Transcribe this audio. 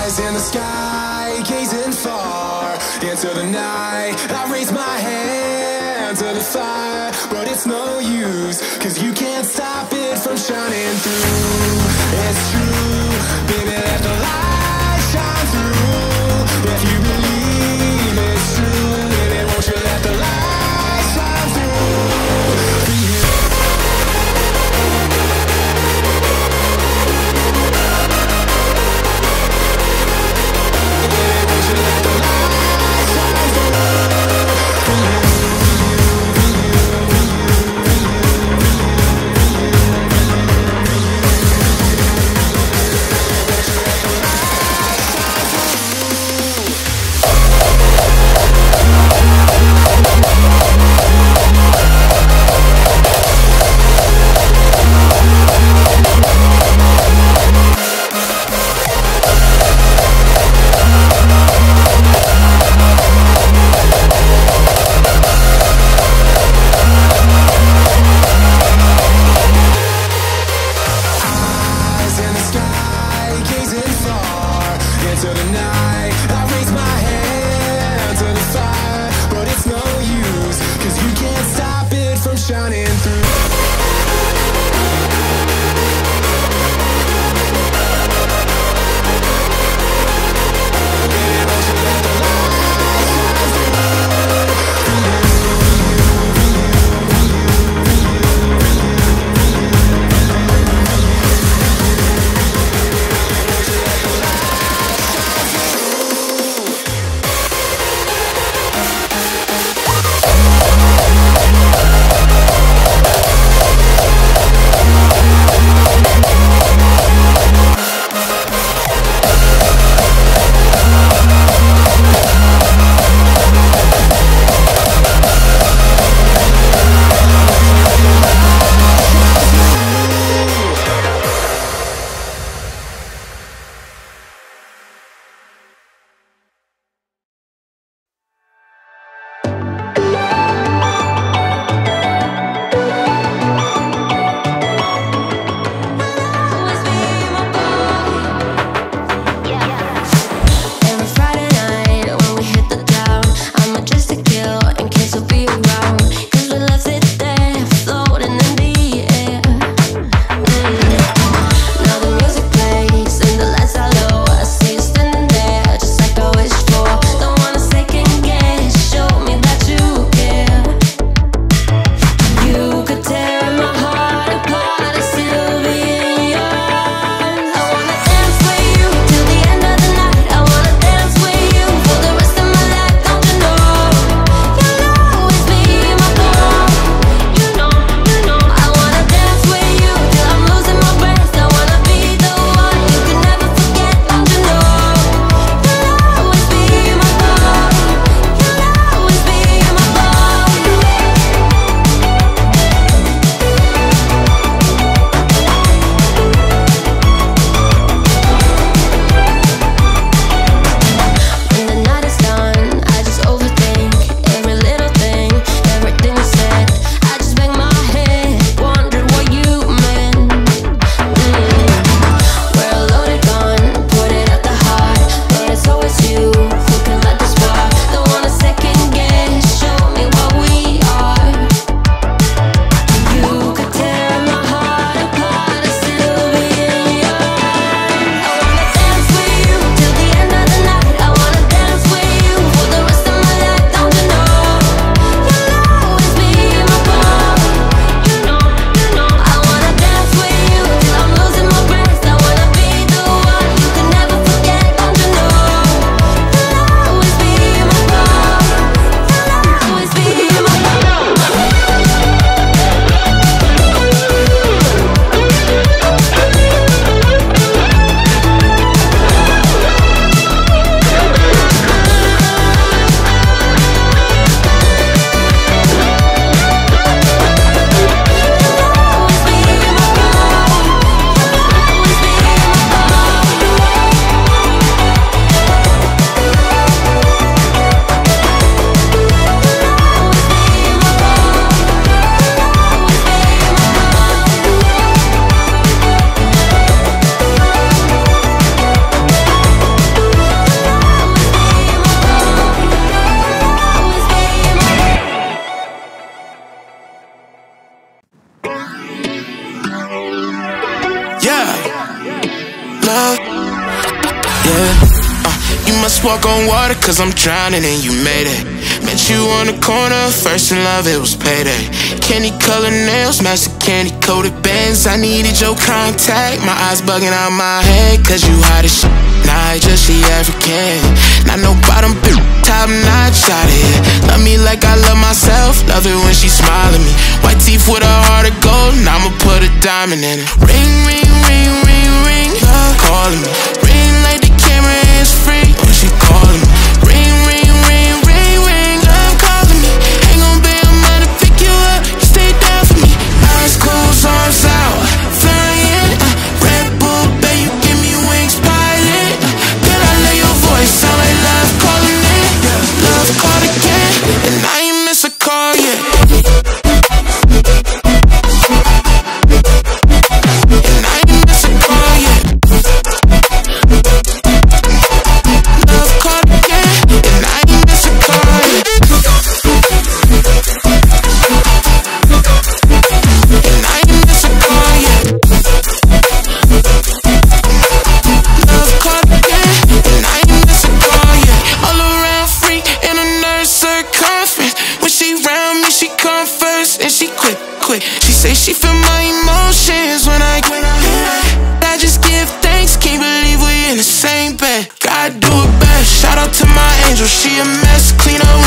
eyes in the sky, gazing far into the night. I raise my hand to the fire, but it's no use, 'cause you can't stop it from shining through. It's true, baby, let the light shine through. If you believe it's true, baby, won't you let the light shine through for you? love. Yeah. You must walk on water cause I'm drowning and you made it. Met you on the corner, first in love, it was payday. Candy colored nails, match the candy coated bands. I needed your contact, my eyes bugging out my head. Cause you hot as shit, nah, just she African. Not no bottom bitch, top notch out of here. Love me like I love myself, love it when she smile at me. White teeth with a heart of gold, and I'ma put a diamond in it. Ring, ring, ring, ring, ring, love calling me. Ring like the camera is free when she calling me. Ring, ring, ring, ring, ring, love calling me. Ain't gon' be a man to pick you up, you stay down for me. Eyes closed, arms out, flying. Red Bull, babe, you give me wings, pilot. Girl, I know your voice sound like love calling in. Love called again, and I ain't miss a call yet. And I ain't miss a call yet. Love called again, and I ain't miss a call yet. And I ain't miss a call yet. Love called again, and I ain't miss a call yet. All around free in a nerd circumference. When she round me, she come first, and she quick. She say she feel my emotions when I just give thanks, can't believe we in the same bed. God do it best, shout out to my angel, she a mess, clean up